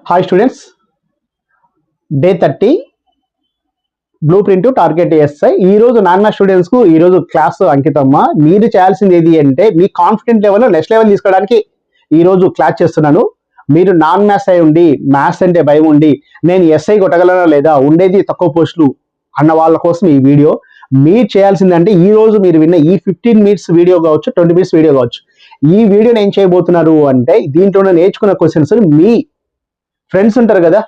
Hi students, day 30 blue print target SI. ఈరోజు నాన్న స్టూడెంట్స్కు ఈరోజు క్లాస్ అంకితమ్మ. మీరు చేయాల్సింది ఏది అంటే మీ కాన్ఫిడెంట్ లెవెల్ నెక్స్ట్ లెవెల్ తీసుకోవడానికి ఈరోజు క్లాస్ చేస్తున్నాను. మీరు నాన్ మ్యాథ్స్ అయి ఉండి మ్యాథ్స్ అంటే భయం ఉండి నేను ఎస్ఐ కొట్టగలనా లేదా, ఉండేది తక్కువ పోస్టులు అన్న వాళ్ళ కోసం ఈ వీడియో. మీరు చేయాల్సిందంటే ఈ రోజు మీరు విన్న ఈ 15 మినిట్స్ వీడియో కావచ్చు, 20 మినిట్స్ వీడియో కావచ్చు, ఈ వీడియోని ఏం చేయబోతున్నారు అంటే దీంట్లో నేర్చుకున్న క్వశ్చన్స్ మీ ఫ్రెండ్స్ ఉంటారు కదా,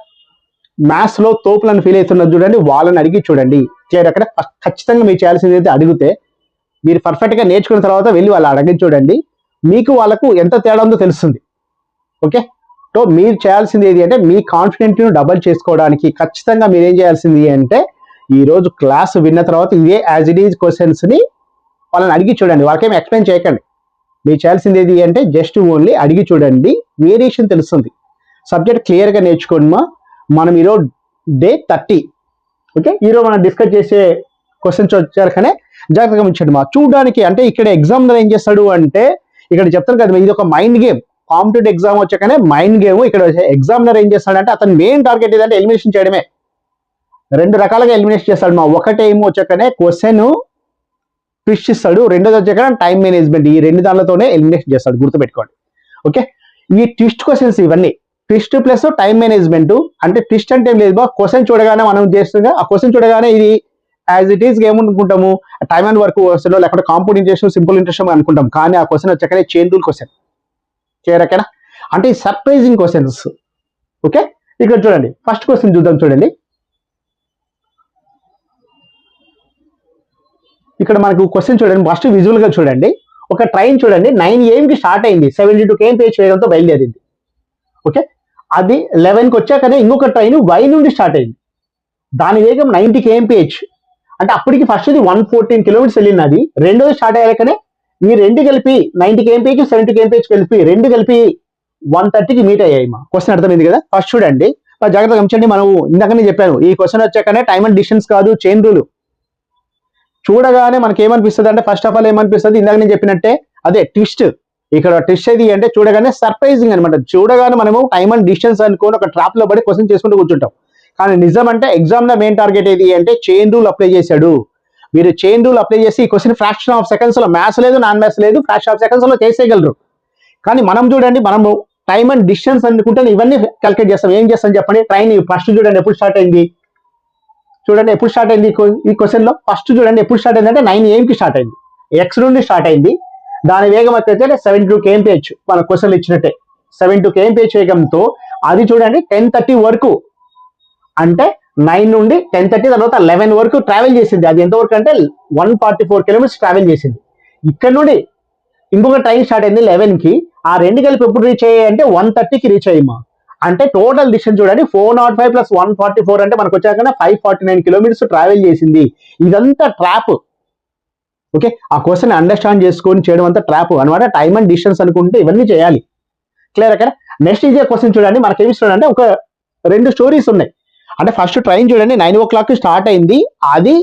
మ్యాథ్స్ లో తోపులను ఫీల్ అవుతున్నారు చూడండి, వాళ్ళని అడిగి చూడండి. క్లియర్? అక్కడ ఖచ్చితంగా మీరు చేయాల్సింది అయితే అడిగితే మీరు పర్ఫెక్ట్ గా నేర్చుకున్న తర్వాత వెళ్ళి వాళ్ళు అడిగి చూడండి, మీకు వాళ్ళకు ఎంత తేడా ఉందో తెలుస్తుంది. ఓకే, సో మీరు చేయాల్సింది ఏది అంటే మీ కాన్ఫిడెంట్ ను డబల్ చేసుకోవడానికి ఖచ్చితంగా మీరు ఏం చేయాల్సింది అంటే ఈ రోజు క్లాస్ విన్న తర్వాత ఇదే యాజ్ ఇట్ ఈజ్ క్వశ్చన్స్ ని వాళ్ళని అడిగి చూడండి. వాళ్ళకేం ఎక్స్ప్లెయిన్ చేయకండి. మీరు చేయాల్సింది ఏది అంటే జస్ట్ ఓన్లీ అడిగి చూడండి, వేరియేషన్ తెలుస్తుంది. సబ్జెక్ట్ క్లియర్గా నేర్చుకోండి. మనం ఈరోజు డే 30. ఓకే, ఈరోజు మనం డిస్కస్ చేసే క్వశ్చన్స్ వచ్చారు కానీ జాగ్రత్తగా ఉంచండి. చూడడానికి అంటే ఇక్కడ ఎగ్జామినర్ ఏం చేస్తాడు అంటే ఇక్కడ చెప్తాను కదా, ఇది ఒక మైండ్ గేమ్. కాంపిటేటివ్ ఎగ్జామ్ వచ్చాకనే మైండ్ గేమ్. ఇక్కడ ఎగ్జామినర్ ఏం చేస్తాడంటే అతని మెయిన్ టార్గెట్ ఏదంటే ఎలిమినేషన్ చేయడమే. రెండు రకాలుగా ఎలిమినేషన్ చేస్తాడు. ఒకటేమో వచ్చాకనే క్వశ్చన్ ట్విస్ట్ ఇస్తాడు, రెండోది వచ్చాక టైం మేనేజ్మెంట్. ఈ రెండు దానితోనే ఎలిమినేషన్ చేస్తాడు, గుర్తుపెట్టుకోండి. ఓకే, ఈ ట్విస్ట్ క్వశ్చన్స్ ఇవన్నీ ట్విస్ట్ ప్లస్ టైం మేనేజ్మెంట్. అంటే ట్విస్ట్ అంటే ఏం లేదు బా, క్వశ్చన్ చూడగానే మనం చేస్తుందా ఆ క్వశ్చన్ చూడగానే ఇది యాజ్ ఇట్ ఈస్ గేమ్ అనుకుంటాము, టైం అండ్ వర్క్ వస్తుందో లేకపోతే కాంపౌండ్ ఇంట్రెస్ట్ సింపుల్ ఇంట్రెస్ట్ అనుకుంటాం. కానీ ఆ క్వశ్చన్ వచ్చాకనే చైన్ రూల్ క్వశ్చన్. చేయరకనా అంటే సర్ప్రైజింగ్ క్వశ్చన్స్. ఓకే, ఇక్కడ చూడండి ఫస్ట్ క్వశ్చన్ చూద్దాం. చూడండి ఇక్కడ మనకు క్వశ్చన్ చూడండి, ఫస్ట్ విజువల్ గా చూడండి. ఒక ట్రైన్ చూడండి 9 AM కి స్టార్ట్ అయింది, 72 kmph వేగంతో బయలుదేరింది. ఓకే, అది 11కి వచ్చాకనే ఇంకొక ట్రైన్ వై నుండి స్టార్ట్ అయింది, దాని వేగం 90 kmph. అంటే అప్పటికి ఫస్ట్ది 114 కిలోమీటర్స్ వెళ్ళినది, రెండోది స్టార్ట్ అయ్యాకనే ఈ రెండు కలిపి 90 kmph 70 kmph కలిపి రెండు కలిపి 130కి మీట్ అయ్యాయి. క్వశ్చన్ అర్థమైంది కదా. ఫస్ట్ చూడండి, జాగ్రత్తగా గమనించండి. మనం ఇందాకనే చెప్పాను ఈ క్వశ్చన్ వచ్చాకనే టైం అండ్ డిస్టెన్స్ కాదు, చైన్ రూల్. చూడగానే మనకి ఏమనిపిస్తుంది అంటే ఫస్ట్ ఆఫ్ ఆల్ ఏమనిపిస్తుంది, ఇందాక నేను చెప్పినట్టే అదే ట్విస్ట్. ఇక్కడ ట్విస్ట్ ఏది అంటే చూడగానే సర్ప్రైజింగ్ అనమాట. చూడగానే మనము టైం అండ్ డిస్టెన్స్ అనుకోని ఒక ట్రాప్ లో పడి క్వశ్చన్ చేసుకుంటూ కూర్చుంటాం. కానీ నిజం అంటే ఎగ్జామ్ లో మెయిన్ టార్గెట్ ఏది అంటే చైన్ రూల్ అప్లై చేశాడు. మీరు చైన్ రూల్ అప్లై చేసి ఈ క్వశ్చన్ ఫ్రాక్షన్ ఆఫ్ సెకండ్స్ లో, మ్యాథ్స్ లేదు నాన్ మ్యాథ్స్ లేదు, ఫ్రాక్షన్ ఆఫ్ సెకండ్స్ లో చేసేయగలరు. కానీ మనం చూడండి, మనము టైం అండ్ డిస్టెన్స్ అనుకుంటే ఇవన్నీ క్యాల్కులేట్ చేస్తాం. ఏం చేస్తాం చెప్పండి. ట్రైన్ ఫస్ట్ చూడండి ఎప్పుడు స్టార్ట్ అయింది, చూడండి ఎప్పుడు స్టార్ట్ అయింది ఈ క్వశ్చన్ లో. ఫస్ట్ చూడండి ఎప్పుడు స్టార్ట్ అయింది అంటే 9 AM కి స్టార్ట్ అయింది, ఎక్స్ నుండి స్టార్ట్ అయింది. దాని వేగం వచ్చేస్తే 72 kmph. మన క్వశ్చన్ ఇచ్చినట్టే 72 kmph వేగంతో అది చూడండి 10:30 వరకు, అంటే 9 నుండి 10:30 తర్వాత 11 వరకు ట్రావెల్ చేసింది. అది ఎంతవరకు అంటే 144 కిలోమీటర్స్ ట్రావెల్ చేసింది. ఇక్కడ నుండి ఇంకొక ట్రైన్ స్టార్ట్ అయింది 11కి, ఆ రెండు కలిపి ఎప్పుడు రీచ్ అయ్యాయి అంటే 130కి రీచ్ అయ్యమా. అంటే టోటల్ డిస్టెన్స్ చూడండి 405 ప్లస్ 144 అంటే మనకు వచ్చాక 549 కిలోమీటర్స్ ట్రావెల్ చేసింది. ఇదంతా ట్రాప్. ఓకే, ఆ క్వశ్చన్ అండర్స్టాండ్ చేసుకొని చేయడం అంతా ట్రాప్ అనమాట. టైం అండ్ డిస్టెన్స్ అనుకుంటే ఇవన్నీ చేయాలి. క్లియర్ అక్కడ. నెక్స్ట్ ఇదే క్వశ్చన్ చూడండి, మనకి ఏమి ఇస్తున్నాడు అంటే ఒక రెండు స్టోరీస్ ఉన్నాయి. అంటే ఫస్ట్ ట్రైన్ చూడండి 9 o'clock స్టార్ట్ అయింది, అది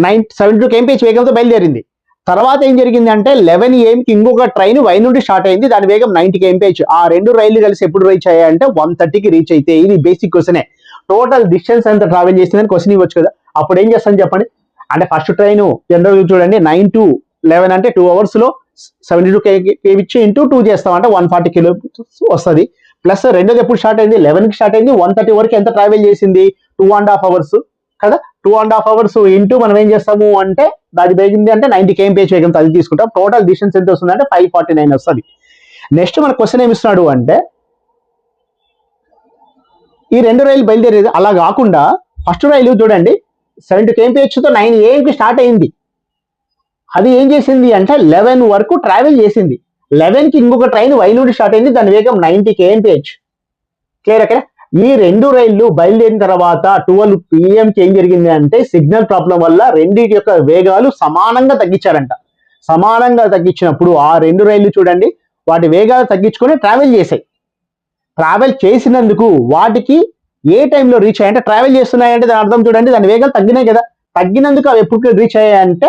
72 kmph వేగంతో బయలుదేరింది. తర్వాత ఏం జరిగింది అంటే 11 AM కి ఇంకొక ట్రైన్ వై నుండి స్టార్ట్ అయింది, దాని వేగం 90 kmph. ఆ రెండు రైళ్లు కలిసి ఎప్పుడు రీచ్ అయ్యాయంటే 130కి రీచ్ అయితే. ఇది బేసిక్ క్వశ్చనే. టోటల్ డిస్టెన్స్ ఎంత ట్రావెల్ చేసిందని క్వశ్చన్ ఇవ్వచ్చు కదా. అప్పుడు ఏం చేస్తాను చెప్పండి. అంటే ఫస్ట్ ట్రైన్ జనరల్ చూడండి 9 to 11 అంటే 2 hours లో 72 kmph ఇంటూ 2 చేస్తాం అంటే 140 కిలోమీటర్స్ వస్తుంది. ప్లస్ రెండోది ఎప్పుడు స్టార్ట్ అయింది 11కి స్టార్ట్ అయింది, 130 వరకు ఎంత ట్రావెల్ చేసింది 2.5 hours కదా. 2.5 hours ఇంటూ మనం ఏం చేస్తాము అంటే దాని వేగింది అంటే 90 kmph వేగంతో అది తీసుకుంటాం. టోటల్ డిస్టెన్స్ ఎంత వస్తుంది అంటే 549 వస్తుంది. నెక్స్ట్ మన క్వశ్చన్ ఏమి ఇస్తున్నాడు అంటే ఈ రెండు రైలు బయలుదేరేది అలా కాకుండా ఫస్ట్ రైలు చూడండి 70 kmph తో 9 AM కి స్టార్ట్ అయింది. అది ఏం చేసింది అంటే 11 వరకు ట్రావెల్ చేసింది. 11కి ఇంకొక ట్రైన్ వై నుండి స్టార్ట్ అయింది, దాని వేగం 90 kmph. క్లియర్ అక్కడ. ఈ రెండు రైళ్లు బయలుదేరిన తర్వాత 12 PM కి ఏం జరిగింది అంటే సిగ్నల్ ప్రాబ్లం వల్ల రెండింటి యొక్క వేగాలు సమానంగా తగ్గించారంట. సమానంగా తగ్గించినప్పుడు ఆ రెండు రైళ్లు చూడండి వాటి వేగాలు తగ్గించుకొని ట్రావెల్ చేసాయి. ట్రావెల్ చేసినందుకు వాటికి ఏ టైంలో రీచ్ అయ్యాయంటే ట్రావెల్ చేస్తున్నాయంటే దాని అర్థం చూడండి దాని వేగాలు తగ్గినాయి కదా. తగ్గినందుకు అవి ఎప్పుడు రీచ్ అయ్యాయంటే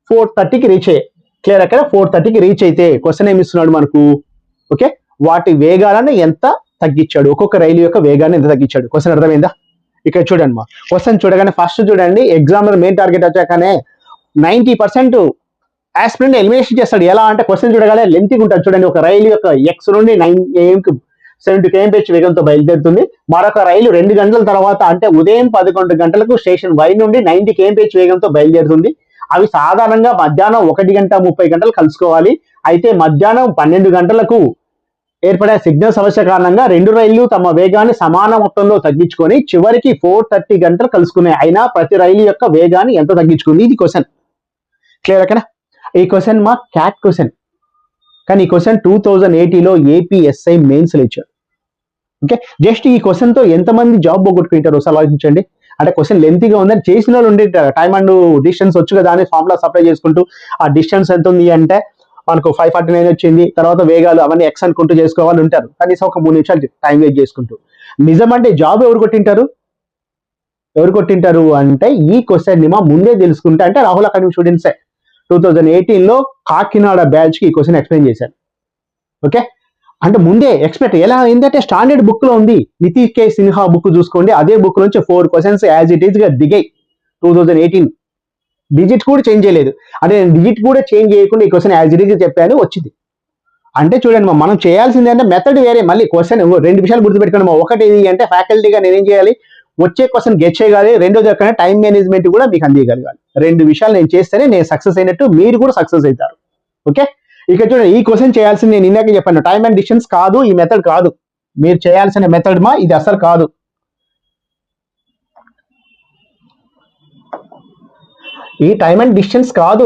4:30కి రీచ్ అయ్యాయి. క్లియర్ అక్కడ. 4:30కి రీచ్ అయితే క్వశ్చన్ ఏమి ఇస్తున్నాడు మనకు. ఓకే, వాటి వేగాలను ఎంత తగ్గించాడు, ఒక్కొక్క రైలు యొక్క వేగాన్ని ఎంత తగ్గించాడు. క్వశ్చన్ అర్థమైందా? ఇక్కడ చూడండి మా క్వశ్చన్ చూడగానే ఫస్ట్ చూడండి, ఎగ్జామినర్ మెయిన్ టార్గెట్ వచ్చాకనే 90% ఆస్పిరెంట్ ఎలిమినేషన్ చేస్తాడు. ఎలా అంటే క్వశ్చన్ చూడగానే లెంతీగా ఉంటుంది. చూడండి, ఒక రైలు యొక్క ఎక్స్ నుండి 9 AM 70 kmph వేగంతో బయలుదేరుతుంది. మరొక రైలు 2 గంటల తర్వాత అంటే ఉదయం 11 గంటలకు స్టేషన్ వై నుండి 90 kmph వేగంతో బయలుదేరుతుంది. అవి సాధారణంగా మధ్యాహ్నం 1:30 కలుసుకోవాలి. అయితే మధ్యాహ్నం 12 గంటలకు ఏర్పడే సిగ్నల్ సమస్య కారణంగా 2 రైళ్లు తమ వేగాన్ని సమాన మొత్తంలో తగ్గించుకొని చివరికి 4:30 గంటలు కలుసుకున్నాయి. అయినా ప్రతి రైలు యొక్క వేగాన్ని ఎంత తగ్గించుకుంది? ఇది క్వశ్చన్. క్లియర్ ఓకేనా? ఈ క్వశ్చన్ మా క్యాట్ క్వశ్చన్, కానీ ఈ క్వశ్చన్ 2080లో ఏపీఎస్ఐ మెయిన్స్ ఇచ్చారు. ఓకే, జస్ట్ ఈ క్వశ్చన్ తో ఎంతమంది జాబ్ పోగొట్టుకుంటారు ఒకసారి ఆలోచించండి. అంటే క్వశ్చన్ లెంతీగా ఉందని చేసిన వాళ్ళు ఉండే టైం అండ్ డిస్టెన్స్ వచ్చు కదా అని ఫార్ములా సప్లై చేసుకుంటూ ఆ డిస్టెన్స్ ఎంత ఉంది అంటే మనకు 549 వచ్చింది, తర్వాత వేగాలు అవన్నీ ఎక్స్ అనుకుంటూ చేసుకోవాలి ఉంటారు. కనీసం ఒక 3 నిమిషాలు టైం వేస్ట్ చేసుకుంటూ. నిజం అంటే జాబ్ ఎవరు కొట్టింటారు అంటే ఈ క్వశ్చన్ ని మా ముందే తెలుసుకుంటే, అంటే రాహుల్ అకాడమీ స్టూడెంట్సే 2018లో కాకినాడ బ్యాచ్ కి ఈ క్వశ్చన్ ఎక్స్ప్లెయిన్ చేశారు. ఓకే, అంటే ముందే ఎక్స్పెక్ట్ ఎలా ఏంటంటే స్టాండర్డ్ బుక్ లో ఉంది. నితీష్ కే సిన్హా బుక్ చూసుకోండి, అదే బుక్ నుంచి 4 క్వశ్చన్స్ యాజ్ ఇట్ ఈస్ గా దిగాయి 2018. డిజిట్ కూడా చేంజ్ చేయలేదు. అంటే నేను డిజిట్ కూడా చేంజ్ చేయకుండా ఈ క్వశ్చన్ యాజ్ ఇట్ ఈస్ చెప్పాను, వచ్చింది. అంటే చూడండి మనం చేయాల్సింది అంటే మెథడ్ వేరే. మళ్ళీ క్వశ్చన్ 2 విషయాలు గుర్తుపెట్టుకోండి. ఒకటి ఇది అంటే ఫ్యాకల్టీగా నేనేం చేయాలి, వచ్చే క్వశ్చన్ గెట్ చేయగలి. రెండోది ఎక్కడ టైం మేనేజ్మెంట్ కూడా మీకు అందియగలగాలి. 2 విషయాలు నేను చేస్తేనే నేను సక్సెస్ అయినట్టు, మీరు కూడా సక్సెస్ అవుతారు. ఓకే, ఇక చూడండి, ఈ క్వశ్చన్ చేయాల్సింది నేను ఇందాక చెప్పాను, టైం అండ్ డిస్టెన్స్ కాదు, ఈ మెథడ్ కాదు. మీరు చేయాల్సిన మెథడ్ మా ఇది అసలు కాదు. ఈ టైం అండ్ డిస్టెన్స్ కాదు,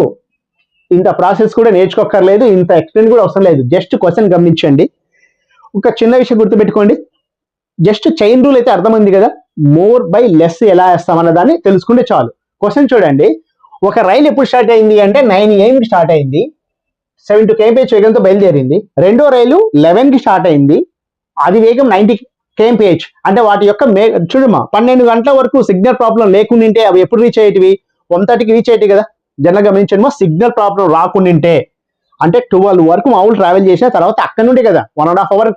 ఇంత ప్రాసెస్ కూడా నేర్చుకోక్కర్లేదు, ఇంత ఎక్స్ప్లెయిన్ కూడా అవసరం లేదు. జస్ట్ క్వశ్చన్ గమనించండి. ఒక చిన్న విషయం గుర్తుపెట్టుకోండి, జస్ట్ చైన్ రూల్ అయితే అర్థమైంది కదా. మోర్ బై లెస్ ఎలా వేస్తామన్న దాన్ని తెలుసుకుంటే చాలు. క్వశ్చన్ చూడండి, ఒక రైలు ఎప్పుడు స్టార్ట్ అయింది అంటే 9 AM స్టార్ట్ అయింది, 72 kmph వేగంతో బయలుదేరింది. రెండో రైలు 11 స్టార్ట్ అయింది, అది వేగం 90 kmph. అంటే వాటి యొక్క చూడమ్మా 12 గంటల వరకు సిగ్నల్ ప్రాబ్లం లేకుండింటే అవి ఎప్పుడు రీచ్ అయ్యేటివి? 1:30కి రీచ్ అయ్యేటి కదా. జనరల్ గమనించండి, సిగ్నల్ ప్రాబ్లం రాకుండింటే అంటే 12 వరకు మామూలు ట్రావెల్ చేసిన తర్వాత అక్కడ నుండి కదా 1.5 అవర్.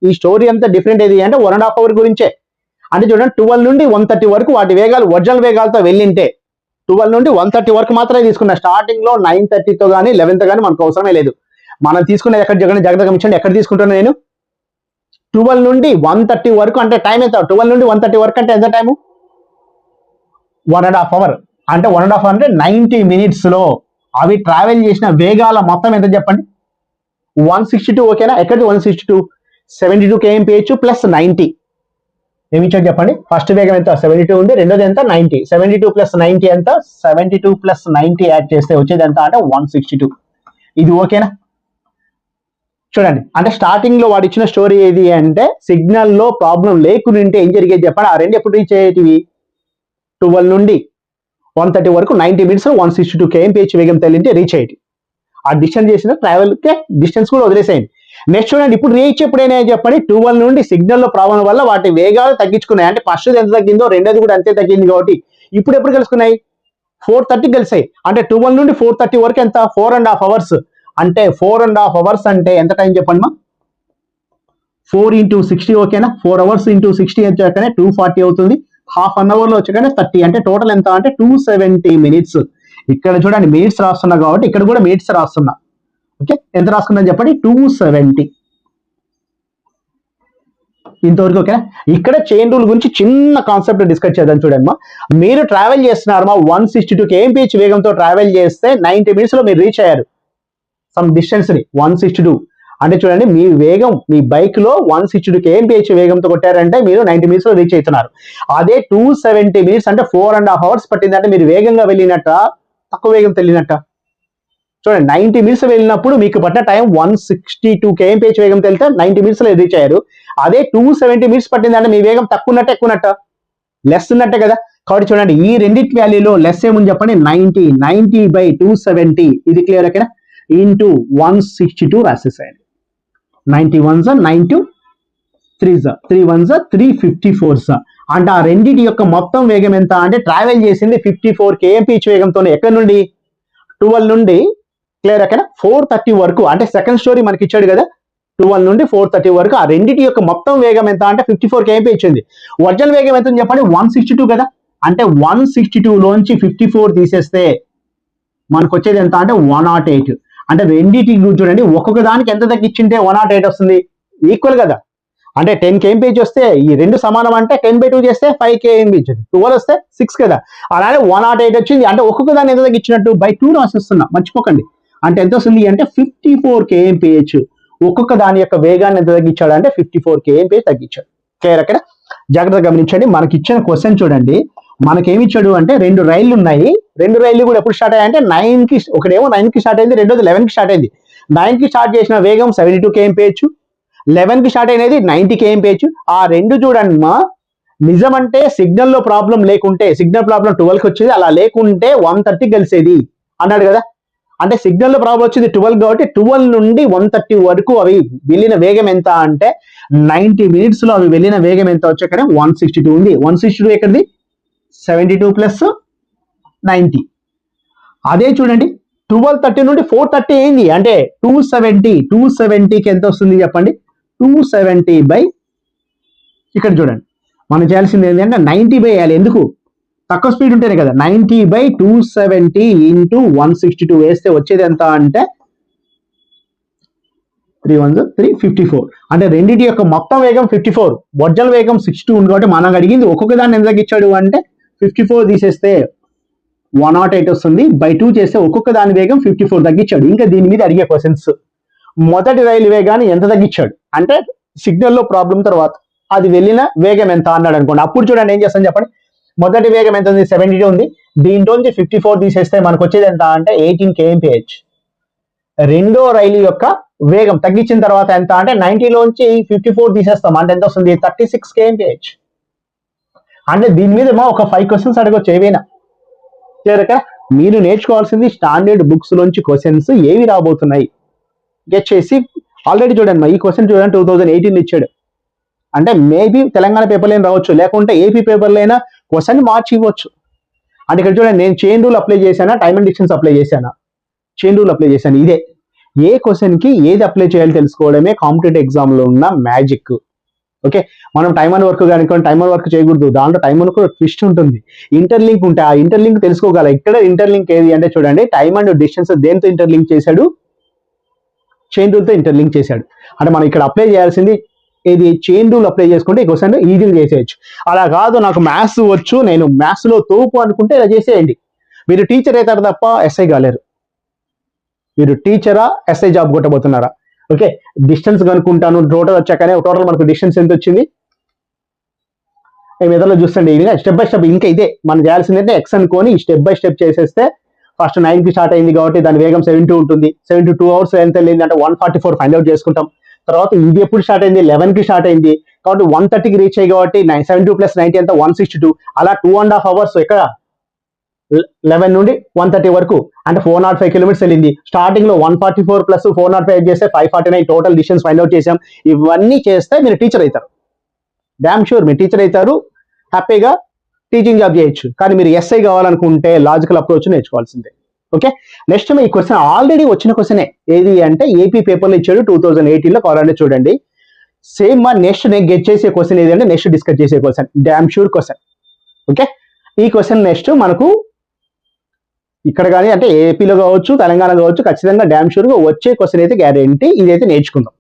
ఈ స్టోరీ అంతా డిఫరెంట్ ఏది అంటే 1.5 అవర్ గురించే. అంటే చూడండి 12 నుండి 1:30 వరకు వాటి వేగాలు ఒరిజినల్ వేగాలతో వెళ్ళింటే 12 నుండి 1:30 వరకు మాత్రమే తీసుకున్నా. స్టార్టింగ్ లో 9:30తో కానీ 11తో కానీ మనకు అవసరమే లేదు. మనం తీసుకునేది ఎక్కడ జాగ్రత్తగా గమనించండి, ఎక్కడ తీసుకుంటున్నా నేను 12 నుండి 1:30 వరకు. అంటే టైం ఎంత? 12 నుండి 1:30 వరకు అంటే ఎంత టైము? 1.5 అవర్. అంటే 1.5 అవర్ అంటే 90 minutes లో అవి ట్రావెల్ చేసిన వేగాల మొత్తం ఎంత చెప్పండి? 162. ఓకేనా? ఎక్కడిది 162? 72 kmph ప్లస్ 90. ఏమి ఇచ్చాడు చెప్పండి? ఫస్ట్ వేగం ఎంత? 72 ఉంది, రెండోది ఎంత? 90. 72 ప్లస్ 90 ఎంత? 72 ప్లస్ 90 యాడ్ చేస్తే వచ్చేది ఎంత అంటే 162. ఇది ఓకేనా? చూడండి, అంటే స్టార్టింగ్ లో వాడు ఇచ్చిన స్టోరీ ఏది అంటే సిగ్నల్ లో ప్రాబ్లం లేకుంటే ఏం జరిగేది చెప్పండి. ఆ రెండు ఎప్పుడు రీచ్ అయ్యేటివి? 12 నుండి 1:30 వరకు 90 minutes 162 kmph వేగంతో వెళ్ళింటే రీచ్ అయ్యేది. ఆ డిస్టెన్స్ చేసిన ట్రావెల్ కే డిస్టెన్స్ కూడా వదిలేసేయండి. నెక్స్ట్ చూడండి, ఇప్పుడు రీచ్ ఎప్పుడైనా చెప్పండి 12 నుండి సిగ్నల్ లో ప్రాబ్లం వల్ల వాటి వేగాలు తగ్గించుకున్నాయి. అంటే ఫస్ట్ ఎంత తగ్గిందో రెండోది కూడా అంతే తగ్గింది. కాబట్టి ఇప్పుడు ఎప్పుడు కలుసుకున్నాయి? 4:30 కలిసాయి. అంటే 12 నుండి 4:30 వరకు ఎంత? 4.5 hours. అంటే 4.5 hours అంటే ఎంత టైం చెప్పండి మా? 4 into 60. ఓకేనా? 4 hours into 60 వచ్చాకనే 240 అవుతుంది. హాఫ్ అన్ అవర్ లో వచ్చాకనే 30. అంటే టోటల్ ఎంత అంటే 270 minutes. ఇక్కడ చూడండి మినిట్స్ రాస్తున్నా కాబట్టి ఇక్కడ కూడా మినిట్స్ రాస్తున్నా. ఓకే, ఎంత రాసుకుందని చెప్పండి? 270. ఇంతవరకు ఓకేనా? ఇక్కడ చైన్ రూల్ గురించి చిన్న కాన్సెప్ట్ డిస్కస్ చేద్దాం. చూడమ్మా, మీరు ట్రావెల్ చేస్తున్నారమ్మా 162 kmph వేగంతో ట్రావెల్ చేస్తే 90 minutes లో మీరు రీచ్ అయ్యారు సమ్ డిస్టెన్స్ ని. 162 అంటే చూడండి, మీ వేగం మీ బైక్ లో 162 kmph వేగంతో కొట్టారంటే మీరు 90 minutes లో రీచ్ అవుతున్నారు. అదే 270 minutes అంటే 4.5 hours పట్టిందంటే మీరు వేగంగా వెళ్ళినట్ట తక్కువ వేగంతో వెళ్ళినట్ట? చూడండి, 90 minutes వెళ్ళినప్పుడు మీకు పట్టిన టైం 162 kmph వేగంతో వెళ్తే 90 minutes లో రీచ్ అయ్యారు. అదే 270 minutes పట్టిందంటే మీ వేగం తక్కువ ఉన్నట్ట ఎక్కువ ఉన్నట్ట? లెస్ ఉన్నట్టే కదా. కాబట్టి చూడండి, ఈ రెండింటి వాల్యూలో లెస్ ఏముంది చెప్పండి? 90/270. ఇది క్లియర్ ఓకేనా? ఇంటూ 162 రాసేసేయండి. 91 9 3 3 1 354. అంటే ఆ రెండింటి యొక్క మొత్తం వేగం ఎంత అంటే ట్రావెల్ చేసింది 54 kmph వేగంతోనే. ఎక్కడి నుండి? 12 నుండి క్లియర్ ఓకేనా 4:30 వరకు. అంటే సెకండ్ స్టోరీ మనకి ఇచ్చాడు కదా, 12 నుండి 4:30 వరకు ఆ రెండింటి యొక్క మొత్తం వేగం ఎంత అంటే 54 kmph వచ్చింది. ఒరిజినల్ వేగం ఎంత చెప్పండి 162 కదా, అంటే 162 లోంచి 54 తీసేస్తే మనకు వచ్చేది ఎంత అంటే 108. అంటే రెండింటి చూడండి, ఒక్కొక్క దానికి ఎంత తగ్గించింటే 108 వస్తుంది, ఈక్వల్ కదా. అంటే 10 kmph వస్తే ఈ రెండు సమానం, అంటే 10/2 చేస్తే 5 kmph, 12 వస్తే 6 కదా. అలానే 108 వచ్చింది, అంటే ఒక్కొక్క దాన్ని ఎంత తగ్గించినట్టు బై 2 రాసిస్తున్నా, మర్చిపోకండి. అంటే ఎంత వస్తుంది అంటే 54 kmph. ఒక్కొక్క దాని యొక్క వేగాన్ని ఎంత తగ్గించాడు అంటే 54 kmph తగ్గించాడు. క్లియర్ అక్కడ జాగ్రత్తగా గమనించండి. మనకి ఇచ్చిన క్వశ్చన్ చూడండి, మనకేమి ఇచ్చాడు అంటే రెండు రైళ్లు ఉన్నాయి, రెండు రైళ్లు కూడా ఎప్పుడు స్టార్ట్ అయ్యాయంటే 9కి, ఒకటేమో 9కి స్టార్ట్ అయింది, రెండోది 11కి స్టార్ట్ అయింది. 9కి స్టార్ట్ చేసిన వేగం 72 kmph, 11కి స్టార్ట్ అయినది 90 kmph. ఆ రెండు చూడండి మా, నిజమంటే సిగ్నల్ లో ప్రాబ్లం లేకుంటే, సిగ్నల్ ప్రాబ్లం 12కి వచ్చేది, అలా లేకుంటే 130 కలిసేది అన్నాడు కదా. అంటే సిగ్నల్ లో ప్రాబ్లం వచ్చింది 12 కాబట్టి 12 నుండి 130 వరకు అవి వెళ్ళిన వేగం ఎంత అంటే 90 minutes లో అవి వెళ్ళిన వేగం ఎంత వచ్చాకనే 162 ఉంది. 162 ఎక్కడిది 72 ప్లస్ 90. అదే చూడండి 12:30 నుండి 4:30 ఏంది అంటే 270. 270కి ఎంత వస్తుంది చెప్పండి, 270 బై, ఇక్కడ చూడండి మనం చేయాల్సింది ఏంటంటే 90 బై వేయాలి. ఎందుకు, తక్కువ స్పీడ్ ఉంటేనే కదా. 90 బై 270 ఇంటూ 162 వేస్తే వచ్చేది ఎంత అంటే 354. అంటే రెండింటి యొక్క మొత్తం వేగం 54, ఒరిజినల్ వేగం 62 ఉంది కాబట్టి మనం అడిగింది ఒక్కొక్క దాన్ని ఎంత తగ్గించాడు అంటే 54 తీసేస్తే 108 వస్తుంది, బై 2 చేస్తే ఒక్కొక్క దాని వేగం 54 తగ్గించాడు. ఇంకా దీని మీద అడిగే క్వశ్చన్స్, మొదటి రైలు వేగాన్ని ఎంత తగ్గించాడు అంటే సిగ్నల్లో ప్రాబ్లం తర్వాత అది వెళ్ళిన వేగం ఎంత అన్నాడు అనుకోండి. అప్పుడు చూడండి ఏం చేస్తాను చెప్పండి, మొదటి వేగం ఎంత ఉంది 72 ఉంది, దీంట్లోంచి 54 తీసేస్తే మనకు వచ్చేది ఎంత అంటే 18 kmph. రెండో రైలు యొక్క వేగం తగ్గించిన తర్వాత ఎంత అంటే 90లోంచి 54 తీసేస్తాం, అంటే ఎంత వస్తుంది 36 kmph. అంటే దీని మీద ఒక 5 క్వశ్చన్స్ అడగొచ్చు ఏవైనా. మీరు నేర్చుకోవాల్సింది స్టాండర్డ్ బుక్స్ లోంచి క్వశ్చన్స్ ఏవి రాబోతున్నాయి గెట్ చేసి. ఆల్రెడీ చూడండి ఈ క్వశ్చన్ చూడండి 2018 ఇచ్చాడు, అంటే మేబీ తెలంగాణ పేపర్లో రావచ్చు, లేకుంటే ఏపీ పేపర్లో అయినా క్వశ్చన్ మార్చి ఇవ్వచ్చు. అంటే ఇక్కడ చూడండి నేను చైన్ రూల్ అప్లై చేశానా, టైమ్ అండ్ డిస్టెన్స్ అప్లై చేశానా, చైన్ రూల్ అప్లై చేశాను. ఇదే ఏ క్వశ్చన్ కి ఏది అప్లై చేయాలి తెలుసుకోవడమే కాంపిటేటివ్ ఎగ్జామ్ లో ఉన్న మ్యాజిక్. ఓకే, మనం టైమ్ అండ్ వర్క్ కానీ టైమ్ అండ్ వర్క్ చేయకూడదు, దాంట్లో టైమ్ అండ్ వర్క్ ట్విస్ట్ ఉంటుంది, ఇంటర్లింక్ ఉంటాయి, ఆ ఇంటర్లింక్ తెలుసుకోగల. ఇక్కడ ఇంటర్లింక్ ఏది అంటే చూడండి, టైమ్ అండ్ డిస్టెన్స్ దేంతో ఇంటర్లింక్ చేశాడు, చైన్ రూల్ తో ఇంటర్లింక్ చేశాడు. అంటే మనం ఇక్కడ అప్లై చేయాల్సింది ఇది చైన్ రూల్ అప్లై చేసుకుంటే ఈ క్వశ్చన్ ఈజీగా చేసేయచ్చు. అలా కాదు నాకు మ్యాథ్స్ వచ్చు, నేను మ్యాథ్స్ లో తోపు అనుకుంటే ఇలా చేసేయండి. మీరు టీచర్ అవుతారు తప్ప ఎస్ఐ కాలేరు. మీరు టీచరా ఎస్ఐ జాబ్ కొట్టబోతున్నారా? ఓకే, డిస్టెన్స్ కనుక్కుంటాను, టోటల్ వచ్చాకనే టోటల్ మనకు డిస్టెన్స్ ఎంత వచ్చింది ఈ మెథడ్లో చూస్తండి. ఇది స్టెప్ బై స్టెప్. ఇంకా ఇదే మనం చేయాల్సింది అంటే ఎక్స్ అనుకొని స్టెప్ బై స్టెప్ చేసేస్తే ఫస్ట్ 9కి స్టార్ట్ అయింది కాబట్టి దాని వేగం 72 ఉంటుంది, 72 hours ఎంత వెళ్ళింది అంటే 144 ఫైండ్ అవుట్ చేసుకుంటాం. తర్వాత ఇది ఎప్పుడు స్టార్ట్ అయింది 11కి స్టార్ట్ అయింది కాబట్టి 130కి రీచ్ అయ్యి కాబట్టి 72 ప్లస్ 90 అంతా 162. అలా 2.5 hours ఇక్కడ 11 నుండి 130 వరకు అంటే 405 kilometers వెళ్ళింది. స్టార్టింగ్ లో 144 ప్లస్ 405 చేస్తే 549 టోటల్ డిస్టెన్స్ ఫైండ్ అవుట్ చేసాం. ఇవన్నీ చేస్తే మీరు టీచర్ అవుతారు, డామ్ షూర్ మీరు టీచర్ అవుతారు, హ్యాపీగా టీచింగ్ జాబ్ చేయొచ్చు. కానీ మీరు ఎస్ఐ కావాలనుకుంటే లాజికల్ అప్రోచ్ నేర్చుకోవాల్సిందే. ఓకే, నెక్స్ట్ ఈ క్వశ్చన్ ఆల్రెడీ వచ్చిన క్వశ్చనే, ఏది అంటే ఏపీ పేపర్లో ఇచ్చాడు 2018లో. కావాలంటే చూడండి సేమ్. నెక్స్ట్ నేను గెట్ చేసే క్వశ్చన్ ఏది అంటే నెక్స్ట్ డిస్కస్ చేసే question, damn sure question. Okay, ఈ క్వశ్చన్ నెక్స్ట్ మనకు ఇక్కడ కానీ అంటే ఏపీలో కావచ్చు తెలంగాణ కావచ్చు ఖచ్చితంగా డామ్ షూర్గా వచ్చే క్వశ్చన్ అయితే గ్యారెంటీ. ఇదైతే నేర్చుకుందాం.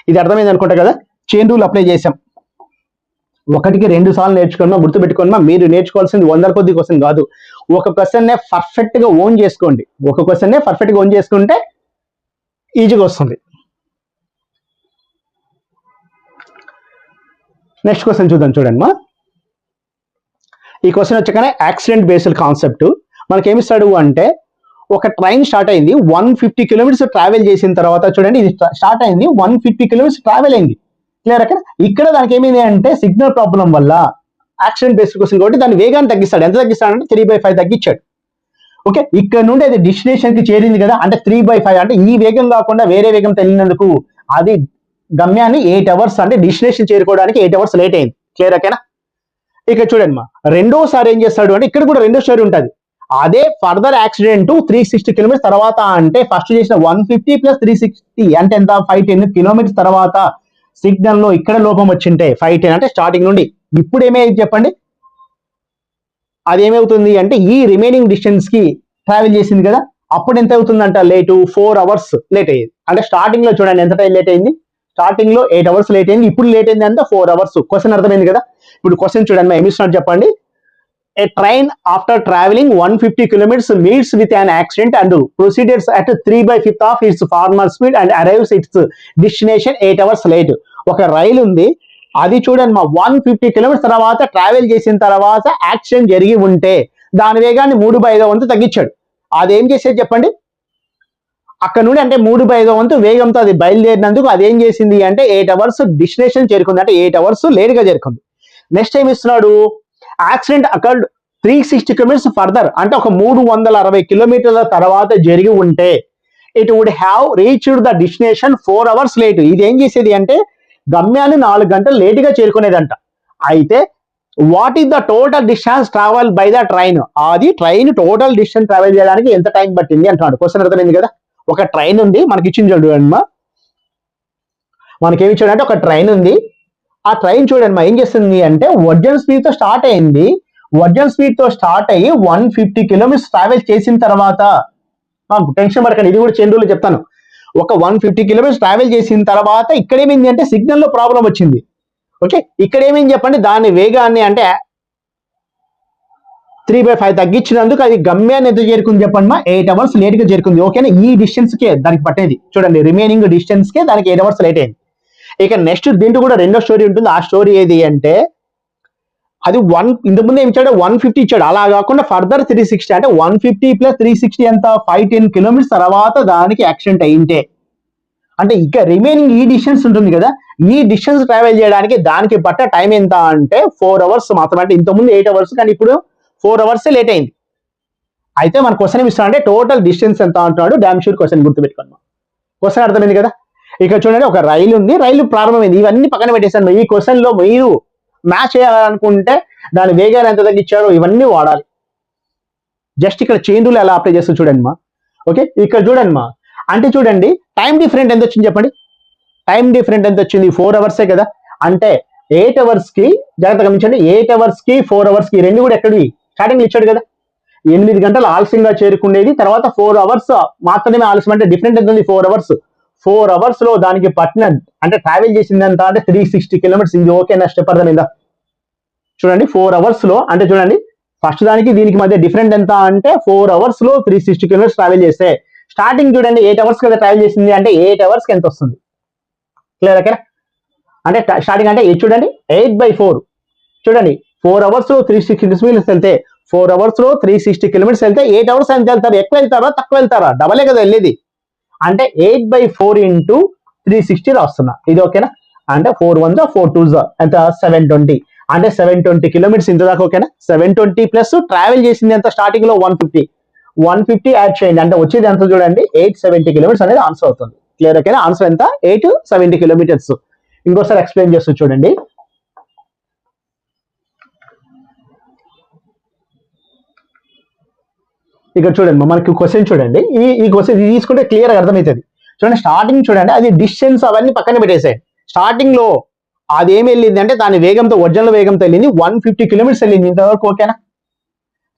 ఇది అర్థమైంది అనుకుంటా కదా. చైన్ రూల్ అప్లై చేసాం, ఒకటికి 2 సార్లు నేర్చుకున్నా, గుర్తుపెట్టుకున్నా. మీరు నేర్చుకోవాల్సింది 100 కొద్ది క్వశ్చన్ కాదు, ఒక క్వశ్చన్ పర్ఫెక్ట్ గా ఓన్ చేసుకోండి. ఒక క్వశ్చన్ పర్ఫెక్ట్ గా ఓన్ చేసుకుంటే ఈజీగా వస్తుంది. నెక్స్ట్ క్వశ్చన్ చూద్దాం. చూడండి మా ఈ క్వశ్చన్ వచ్చాకనే యాక్సిడెంట్ బేస్డ్ కాన్సెప్ట్. మనకేమిస్తాడు అంటే ఒక ట్రైన్ స్టార్ట్ అయింది 150 kilometers ట్రావెల్ చేసిన తర్వాత చూడండి ఇది స్టార్ట్ అయింది 150 kilometers ట్రావెల్ అయింది. క్లియర్ అక్కడ. ఇక్కడ దానికి ఏమైంది అంటే సిగ్నల్ ప్రాబ్లం వల్ల యాక్సిడెంట్ బేస్డ్ క్వశ్చన్ కాబట్టి దాని వేగాన్ని తగ్గిస్తాడు. ఎంత తగ్గిస్తాడంటే 3/5 తగ్గించాడు. ఓకే, ఇక్కడ నుండి అది డెస్టినేషన్ కి చేరింది కదా, అంటే 3/5 అంటే ఈ వేగం కాకుండా వేరే వేగం తెలియనందుకు అది గమ్యాన్ని 8 hours అంటే డెస్టినేషన్ చేరుకోవడానికి 8 hours లేట్ అయింది. క్లియర్ ఓకేనా. ఇక చూడండి మా రెండోసారి ఏం చేస్తాడు అంటే ఇక్కడ కూడా రెండోసారి ఉంటుంది. అదే ఫర్దర్ యాక్సిడెంట్ 360 కిలోమీటర్స్ తర్వాత అంటే ఫస్ట్ చేసిన 150 ప్లస్ 360 అంటే ఎంత 510 కిలోమీటర్స్ తర్వాత సిగ్నల్ లో ఇక్కడ లోపం వచ్చింటే 510 అంటే స్టార్టింగ్ నుండి ఇప్పుడు ఏమైంది చెప్పండి, అది ఏమవుతుంది అంటే ఈ రిమైనింగ్ డిస్టెన్స్ కి ట్రావెల్ చేసింది కదా, అప్పుడు ఎంత అవుతుందంట లేటు 4 అవర్స్ లేట్ అయ్యింది. అంటే స్టార్టింగ్ లో చూడండి ఎంత టైం లేట్ అయింది, స్టార్టింగ్ లో 8 అవర్స్ లేట్ అయింది, ఇప్పుడు లేట్ అయింది అంతా 4 అవర్స్. క్వశ్చన్ అర్థమైంది కదా. ఇప్పుడు క్వశ్చన్ చూడండి ఏమి ఇస్తున్నారు చెప్పండి. A train after traveling 150 kilometers meets with an accident and proceeds at 3/5 of its former speed and arrives its destination 8 hours late. ఒక రైలు ఉంది, అది చూడండి మా 150 కిలోమీటర్స్ తర్వాత ట్రావెల్ చేసిన తర్వాత యాక్సిడెంట్ జరిగి ఉంటే దాని వేగాన్ని 3/5 వంతు తగ్గించాడు. అదేం చేసేది చెప్పండి, అక్కడ నుండి అంటే 3/5 వంతు వేగంతో అది బయలుదేరినందుకు అదేం చేసింది అంటే 8 అవర్స్ డెస్టినేషన్ చేరుకుంది, అంటే 8 అవర్స్ లేట్ గా చేరుకుంది. నెక్స్ట్ ఏం ఇస్తున్నాడు, యాక్సిడెంట్ అక్కడ 360 కిలోమీటర్స్ ఫర్దర్ అంటే ఒక 360 కిలోమీటర్ల తర్వాత జరిగి ఉంటే it would have reached the destination 4 hours late. ఇది ఏం చేసేది అంటే గమ్యాన్ని 4 గంటలు లేటుగా చేరుకునేదంట. అయితే what is the total distance travel by the train, అది ట్రైన్ టోటల్ డిస్టెన్స్ ట్రావెల్ చేయడానికి ఎంత టైం పట్టింది అంటున్నాడు. క్వశ్చన్ అర్థమైంది కదా. ఒక ట్రైన్ ఉంది మనకి ఇచ్చింది చూడండి మా, మనకేమి ఇచ్చాడంటే ఒక ట్రైన్ ఉంది, ఆ ట్రైన్ చూడండి మా ఏం చేస్తుంది అంటే ఒరిజినల్ స్పీడ్ తో స్టార్ట్ అయింది, ఒరిజినల్ స్పీడ్ తో స్టార్ట్ అయ్యి 150 కిలోమీటర్స్ ట్రావెల్ చేసిన తర్వాత టెన్షన్ పడకండి, ఇది కూడా చెండులో చెప్తాను. ఒక 150 కిలోమీటర్స్ ట్రావెల్ చేసిన తర్వాత ఇక్కడ ఏమైంది అంటే సిగ్నల్ లో ప్రాబ్లం వచ్చింది. ఓకే, ఇక్కడ ఏమైంది చెప్పండి, దాని వేగాన్ని అంటే 3/5 తగ్గించినందుకు అది గమ్యాన్ని ఎంత చేరుకుంది చెప్పండి మా 8 అవర్స్ లేట్ గా చేరుకుంది. ఓకేనా, ఈ డిస్టెన్స్ కే దానికి పట్టేది చూడండి, రిమైనింగ్ డిస్టెన్స్ కే దానికి 8 అవర్స్ లేట్ అయింది. ఇక నెక్స్ట్ దీంట్లో కూడా రెండో స్టోరీ ఉంటుంది. ఆ స్టోరీ ఏది అంటే అది ఇంతకుముందు ఏం ఇచ్చాడు 150 ఇచ్చాడు, అలా కాకుండా ఫర్దర్ 360 అంటే 150 ప్లస్ 360 ఎంత 510 కిలోమీటర్స్ తర్వాత దానికి యాక్సిడెంట్ అయింటే అంటే ఇక రిమైనింగ్ ఈ డిస్టెన్స్ ఉంటుంది కదా, ఈ డిస్టెన్స్ ట్రావెల్ చేయడానికి దానికి పట్ట టైం ఎంత అంటే 4 అవర్స్ మాత్రమే. అంటే ఇంతకుముందు 8 అవర్స్ కానీ ఇప్పుడు 4 అవర్స్ లేట్ అయింది. అయితే మన క్వశ్చన్ ఏమి ఇస్తాడు అంటే టోటల్ డిస్టెన్స్ ఎంత అంటున్నాడు, డామ్ షూర్ క్వశ్చన్ గుర్తుపెట్టుకోండి. క్వశ్చన్ అర్థమైంది కదా. ఇక చూడండి ఒక రైలు ఉంది, రైలు ప్రారంభమైంది, ఇవన్నీ పక్కన పెట్టేశాను. ఈ క్వశ్చన్ లో మీరు మ్యాచ్ చేయాలనుకుంటే దాని వేగాన్ని ఎంత తగ్గించారో ఇవన్నీ వాడాలి. జస్ట్ ఇక్కడ చైన్ రూల్ ఎలా అప్లై చేస్తూ చూడండి మా. ఓకే, ఇక్కడ చూడండి మా, అంటే చూడండి టైం డిఫరెంట్ ఎంత వచ్చింది చెప్పండి, టైం డిఫరెంట్ ఎంత వచ్చింది 4 అవర్సే కదా. అంటే 8 అవర్స్ కి జాగ్రత్తగా గమనించండి, 8 అవర్స్ కి 4 అవర్స్ కి రెండు కూడా ఎక్కడివి స్టార్టింగ్ ఇచ్చాడు కదా, 8 గంటలు ఆలస్యంగా చేరుకునేది, తర్వాత 4 అవర్స్ మాత్రమే ఆలస్యం. అంటే డిఫరెంట్ ఎంత ఉంది 4 అవర్స్. 4 అవర్స్ లో దానికి పట్టిన అంటే ట్రావెల్ చేసింది ఎంత అంటే 360 కిలోమీటర్స్. ఇది ఓకేనా, స్టెప్ అర్థమైందా. చూడండి 4 అవర్స్ లో అంటే చూడండి ఫస్ట్ దానికి దీనికి మధ్య డిఫరెంట్ ఎంత అంటే 4 అవర్స్ లో 360 కిలోమీటర్స్ ట్రావెల్ చేస్తే స్టార్టింగ్ చూడండి 8 అవర్స్ కదా ట్రావెల్ చేసింది, అంటే 8 అవర్స్ కి ఎంత వస్తుంది క్లియర్ ఓకేనా. అంటే స్టార్టింగ్ అంటే చూడండి 8/4 చూడండి 4 అవర్స్ లో 360 కిలోమీటర్స్ వెళ్తే 4 అవర్స్ లో 360 కిలోమీటర్స్ వెళ్తే 8 అవర్స్ ఎంత వెళ్తారు, ఎక్కువ వెళ్తారా తక్కువ వెళ్తారా, డబలే కదా వెళ్ళేది. అంటే 8/4 ఇంటూ 360 రాస్తున్నా, ఇది ఓకేనా. అంటే 4 1 4 2 ఎంత 720, అంటే 720 కిలోమీటర్స్ ఇంత దాకా ఓకేనా. 720 ప్లస్ ట్రావెల్ చేసింది ఎంత స్టార్టింగ్ లో 150 యాడ్ చేయండి, అంటే వచ్చేది ఎంత చూడండి 870 కిలోమీటర్స్ అనేది ఆన్సర్ అవుతుంది. క్లియర్ ఓకేనా. ఆన్సర్ ఎంత 870 కిలోమీటర్స్. ఇంకోసారి ఎక్స్ప్లెయిన్ చేస్తూ చూడండి. ఇక్కడ చూడండి మనకి క్వశ్చన్ చూడండి, ఈ క్వశ్చన్ తీసుకుంటే క్లియర్ గా అర్థమవుతుంది. చూడండి స్టార్టింగ్ చూడండి అది డిస్టెన్స్ అవన్నీ పక్కన పెట్టేసాయి. స్టార్టింగ్ లో అది ఏమి వెళ్ళింది అంటే దాని వేగంతో ఒరిజినల్ వేగంతో వెళ్ళింది 150 కిలోమీటర్స్ వెళ్ళింది ఇంతవరకు ఓకేనా.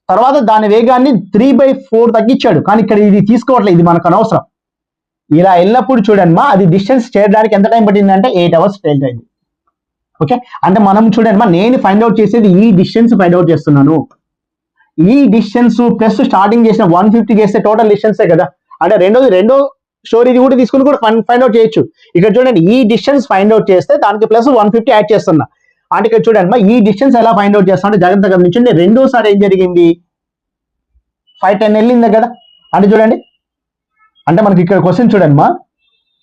తర్వాత దాని వేగాన్ని 3/4 తగ్గించాడు, కానీ ఇక్కడ ఇది తీసుకోవట్లేదు, ఇది మనకు అనవసరం. ఇలా వెళ్ళినప్పుడు చూడండి మా అది డిస్టెన్స్ చేరడానికి ఎంత టైం పట్టింది అంటే 8 అవర్స్ ఫెయిల్ అయింది. ఓకే, అంటే మనం చూడండి మా నేను ఫైండ్ అవుట్ చేసేది ఈ డిస్టెన్స్ ఫైండ్ అవుట్ చేస్తున్నాను. ఈ డిస్టెన్స్ ప్లస్ స్టార్టింగ్ చేసిన 150 చేస్తే టోటల్ డిస్టెన్సే కదా. అంటే రెండో స్టోరీ కూడా తీసుకుని కూడా ఫైండ్ అవుట్ చేయొచ్చు. ఇక్కడ చూడండి ఈ డిస్టెన్స్ ఫైండ్ అవుట్ చేస్తే దానికి ప్లస్ 150 యాడ్ చేస్తున్నా. అంటే ఇక్కడ చూడండి మా ఈ డిస్టెన్స్ ఎలా ఫైండ్ అవుట్ చేస్తా అంటే జాగ్రత్తగా గమనించండి. రెండోసారి ఏం జరిగింది 510 వెళ్ళింది కదా. అంటే చూడండి అంటే మనకి ఇక్కడ క్వశ్చన్ చూడండి మా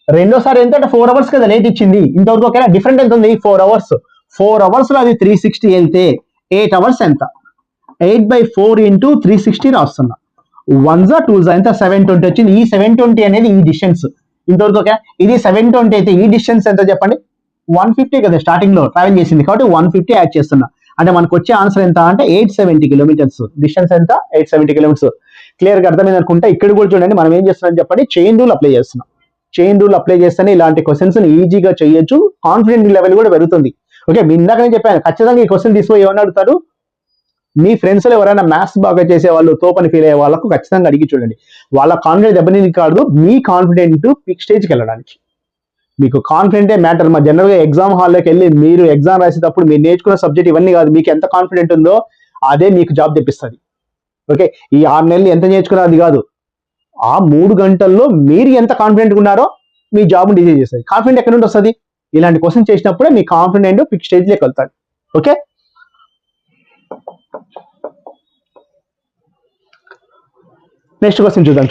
రెండోసారి ఎంత అంటే 4 అవర్స్ కదా లేట్ ఇచ్చింది ఇంతవరకు ఓకేనా. డిఫరెంట్ ఎంత ఉంది 4 అవర్స్. 4 అవర్స్ లో అది 360 వెళ్తే 8 అవర్స్ ఎంత 8/4 ఇంటూ 360 రాస్తున్నా. 1 2 ఎంత 720 వచ్చింది. ఈ 720 అనేది ఈ డిస్టెన్స్ ఇంతవరకు ఓకే. ఇది 720 అయితే ఈ డిస్టెన్స్ ఎంత చెప్పండి 150 కదా స్టార్టింగ్ లో ట్రావెల్ చేసింది కాబట్టి 150 యాడ్ చేస్తున్నా. అంటే మనకు వచ్చే ఆన్సర్ ఎంత అంటే 870 కిలోమీటర్స్. డిస్టెన్స్ ఎంత? 870 కిలోమీటర్స్. క్లియర్ గా అర్థమైంది అనుకుంటా. ఇక్కడ కూడా చూడండి మనం ఏం చేస్తున్నాం చెప్పండి, చైన్ రూల్ అప్లై చేస్తున్నాం. చైన్ రూల్ అప్లై చేస్తేనే ఇలాంటి క్వశ్చన్స్ ఈజీగా చేయొచ్చు, కాన్ఫిడెంట్ లెవెల్ కూడా పెరుగుతుంది. ఓకే, ఇందాక నేను చెప్పాను ఖచ్చితంగా ఈ క్వశ్చన్ తీసుకుని ఏమన్నా అడుగుతారు, మీ ఫ్రెండ్స్ లో ఎవరైనా మ్యాథ్స్ బాగా చేసే వాళ్ళు, తోపని ఫీల్ అయ్యే వాళ్ళకు ఖచ్చితంగా అడిగి చూడండి. వాళ్ళ కాన్ఫిడెంట్ దెబ్బని కాదు, మీ కాన్ఫిడెంట్ పిక్ స్టేజ్కి వెళ్ళడానికి. మీకు కాన్ఫిడెంటే మ్యాటర్. మా జనరల్ గా ఎగ్జామ్ హాల్లోకి వెళ్ళి మీరు ఎగ్జామ్ రాసేటప్పుడు మీరు నేర్చుకున్న సబ్జెక్ట్ ఇవన్నీ కాదు, మీకు ఎంత కాన్ఫిడెంట్ ఉందో అదే మీకు జాబ్ తెప్పిస్తుంది. ఓకే, ఈ 6 నెలలు ఎంత నేర్చుకున్నది కాదు, ఆ 3 గంటల్లో మీరు ఎంత కాన్ఫిడెంట్ ఉన్నారో మీ జాబ్ డిసైడ్ చేస్తుంది. కాన్ఫిడెంట్ ఎక్కడ నుండి వస్తుంది? ఇలాంటి క్వశ్చన్ చేసినప్పుడే మీ కాన్ఫిడెంట్ పిక్ స్టేజ్ లోకి వెళ్తాడు. ఓకే, నెక్స్ట్ క్వశ్చన్ చూద్దాం.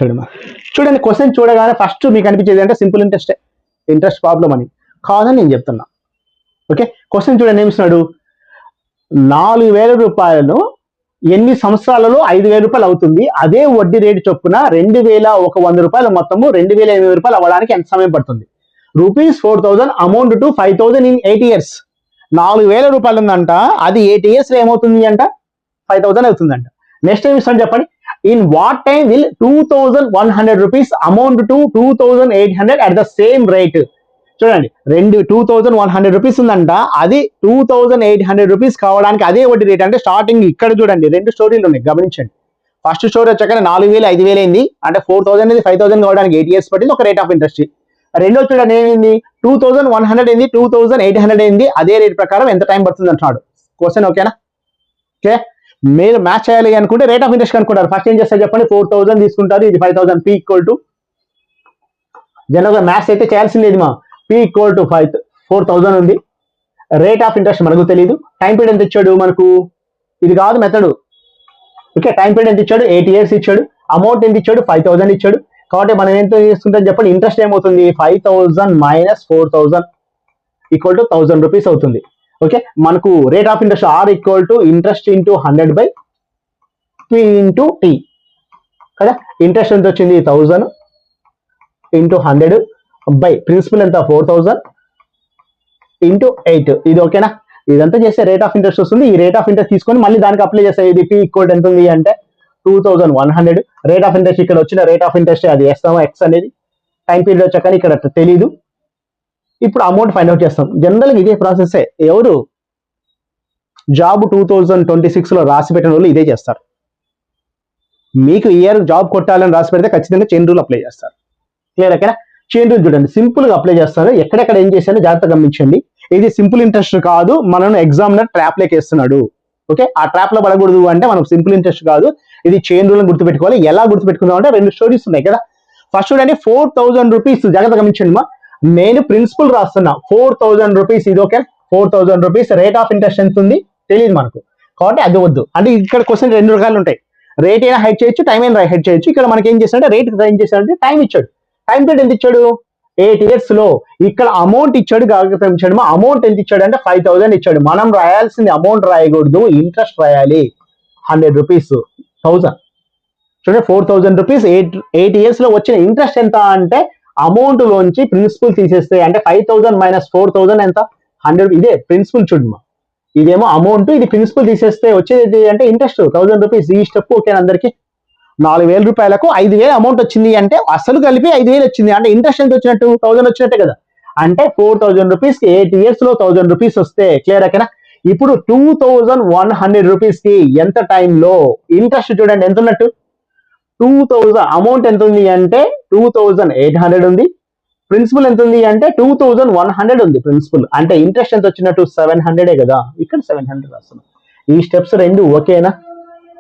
చూడండి క్వశ్చన్ చూడగానే ఫస్ట్ మీకు అనిపించేది అంటే సింపుల్ ఇంట్రెస్ట్ ప్రాబ్లం అని కాదని నేను చెప్తున్నా. ఓకే, క్వశ్చన్ చూడండి ఏమిస్తున్నాడు, 4,000 రూపాయలను 8 సంవత్సరాలలో 5,000 రూపాయలు అవుతుంది. అదే వడ్డీ రేటు చొప్పున 2,100 రూపాయలు మొత్తము 2,080 రూపాయలు అవ్వడానికి ఎంత సమయం పడుతుంది? ₹4,000 అమౌంట్ టు 5,000 ఇన్ 8 years. 4,000 రూపాయలు ఉందంట, అది 8 years లో ఏమవుతుంది అంట? 5,000 అవుతుందంట. నెక్స్ట్ ఏమి ఇస్తాను చెప్పండి, in what time will 2,100 rupees amount to 2,800 at the same rate? చూడండి 2,100 రూపీస్ ఉందంట, అది 2,800 రూపీస్ కావడానికి అదే వడ్డీ రేట్. అంటే స్టార్టింగ్ ఇక్కడ చూడండి 2 స్టోరీలు ఉన్నాయి, గమనించండి. ఫస్ట్ స్టోరీ వచ్చాక 4,000 5,000 అయింది అంటే 4,000 అనేది 5,000 కావడానికి 8 years పట్టింది, ఒక రేట్ ఆఫ్ ఇంట్రెస్ట్. రెండో చూడండి ఏమైంది, 2,100 అయింది 2,800 అయింది, అదే రేట్ ప్రకారం ఎంత టైం పడుతుంది అంటున్నాడు. క్వశ్చన్ ఓకేనా? ఓకే, మీరు మ్యాచ్ చేయాలి అనుకుంటే రేట్ ఆఫ్ ఇంట్రెస్ట్ కనుక్కుంటారు. ఫస్ట్ ఏం చేస్తారు చెప్పండి, 4,000 తీసుకుంటారు, ఇది 5,000. P ఈక్వల్ టు జనరల్గా మ్యాథ్స్ అయితే చేయాల్సింది మా P ఈక్వల్ టు 4,000 ఉంది. రేట్ ఆఫ్ ఇంట్రెస్ట్ మనకు తెలియదు. టైం పీరియడ్ ఎంత ఇచ్చాడు మనకు, ఇది కాదు మెథడ్. ఓకే, టైం పీరియడ్ ఎంత ఇచ్చాడు, 8 years ఇచ్చాడు. అమౌంట్ ఎంత ఇచ్చాడు, 5,000 ఇచ్చాడు. కాబట్టి మనం ఎంత చేసుకుంటాం చెప్పండి, ఇంట్రెస్ట్ ఏమవుతుంది, 5,000 మైనస్ 4,000 ఈక్వల్ టు 1,000 రూపీస్ అవుతుంది. ఓకే, మనకు rate of interest R equal to interest into 100/P into T కదా. ఇంట్రెస్ట్ ఎంత వచ్చింది, 1,000 ఇంటూ 100 బై ప్రిన్సిపల్ ఎంత, 4,000 ఇంటూ 8. ఇది ఓకేనా? ఇదంతా చేస్తే రేట్ ఆఫ్ ఇంట్రెస్ట్ వస్తుంది. ఈ రేట్ ఆఫ్ ఇంట్రెస్ట్ తీసుకొని మళ్ళీ దానికి అప్లై చేస్తే ఇది P ఈక్వల్ ఎంత ఉంది అంటే 2,100. రేట్ ఆఫ్ ఇంట్రెస్ట్ ఇక్కడ వచ్చిన రేట్ ఆఫ్ ఇంట్రెస్ట్ అది వేస్తాము, X అనేది. టైం పీరియడ్ వచ్చాక ఇక్కడ తెలీదు. ఇప్పుడు అమౌంట్ ఫైండ్ అవుట్ చేస్తాం. జనరల్గా ఇదే ప్రాసెస్. ఎవరు జాబ్ 2026లో రాసి పెట్టిన వాళ్ళు ఇదే చేస్తారు. మీకు ఇయర్ జాబ్ కొట్టాలని రాసి పెడితే ఖచ్చితంగా చైన్ రూల్ అప్లై చేస్తారు. క్లియర్ ఓకేనా? చైన్ రూల్ చూడండి సింపుల్ గా అప్లై చేస్తారు. ఎక్కడెక్కడ ఏం చేశారో జాగ్రత్తగా గమనించండి. ఇది సింపుల్ ఇంట్రెస్ట్ కాదు, మనం ఎగ్జామినర్ ట్రాప్ లోకి వేస్తున్నాడు. ఓకే, ఆ ట్రాప్ లో పడకూడదు అంటే మనం సింపుల్ ఇంట్రెస్ట్ కాదు, ఇది చైన్ రూల్ గుర్తుపెట్టుకోవాలి. ఎలా గుర్తుపెట్టుకుందాం అంటే 2 స్టోరీస్ ఉన్నాయి కదా. ఫస్ట్ చూడండి 4,000 రూపీస్, జాగ్రత్తగా గమనించండి మా, నేను ప్రిన్సిపల్ రాస్తున్నా 4,000 రూపీస్. ఇది okay, 4,000 rupees. Rate of interest ఎంత ఉంది తెలియదు మనకు, కాబట్టి అది వద్దు. అంటే ఇక్కడ క్వశ్చన్ 2 రకాలు ఉంటాయి, రేట్ అయినా హైడ్ చేయొచ్చు, టైం అయినా హైడ్ చేయొచ్చు. ఇక్కడ మనకి ఏం చేస్తాడంటే రేట్ ఏం చేస్తాడంటే టైం ఇచ్చాడు. టైం పీరియడ్ ఎంత ఇచ్చాడు, 8 years లో. ఇక్కడ అమౌంట్ ఇచ్చాడు, ఇచ్చాడు మా అమౌంట్ ఎంత ఇచ్చాడు అంటే 5,000 ఇచ్చాడు. మనం రాయాల్సింది అమౌంట్ రాయకూడదు, ఇంట్రెస్ట్ రాయాలి. 100 రూపీస్ 1,000 చూడండి, 4,000 రూపీస్. 8 years లో వచ్చిన ఇంట్రెస్ట్ ఎంత అంటే అమౌంట్ లోంచి ప్రిన్సిపల్ తీసేస్తే అంటే 5,000 మైనస్ 4,000 ఎంత, 100. ఇదే ప్రిన్సిపల్ చూడమ్మా, ఇదేమో అమౌంట్, ఇది ప్రిన్సిపల్ తీసేస్తే వచ్చేది అంటే ఇంట్రెస్ట్ 1,000 రూపీస్. ఈ స్టెప్ ఓకే అందరికి. 4,000 రూపాయలకు 5,000 అమౌంట్ వచ్చింది అంటే అసలు కలిపి 5,000 వచ్చింది అంటే ఇంట్రెస్ట్ ఎంత వచ్చినట్టు, 1,000 వచ్చినట్టే కదా. అంటే 4,000 రూపీస్ కి 8 years లో 1,000 రూపీస్ వస్తే క్లియర్ ఓకేనా. ఇప్పుడు 2,100 రూపీస్ కి ఎంత టైంలో ఇంట్రెస్ట్ చూడండి ఎంత ఉన్నట్టు, 2,000. అమౌంట్ ఎంత ఉంది అంటే 2,800 ఉంది. ప్రిన్సిపల్ ఎంత ఉంది అంటే 2,100 ఉంది ప్రిన్సిపల్. అంటే ఇంట్రెస్ట్ ఎంత వచ్చినట్టు 700 కదా. ఇక్కడ 700 రాస్తున్నాం. ఈ స్టెప్స్ 2 ఓకేనా.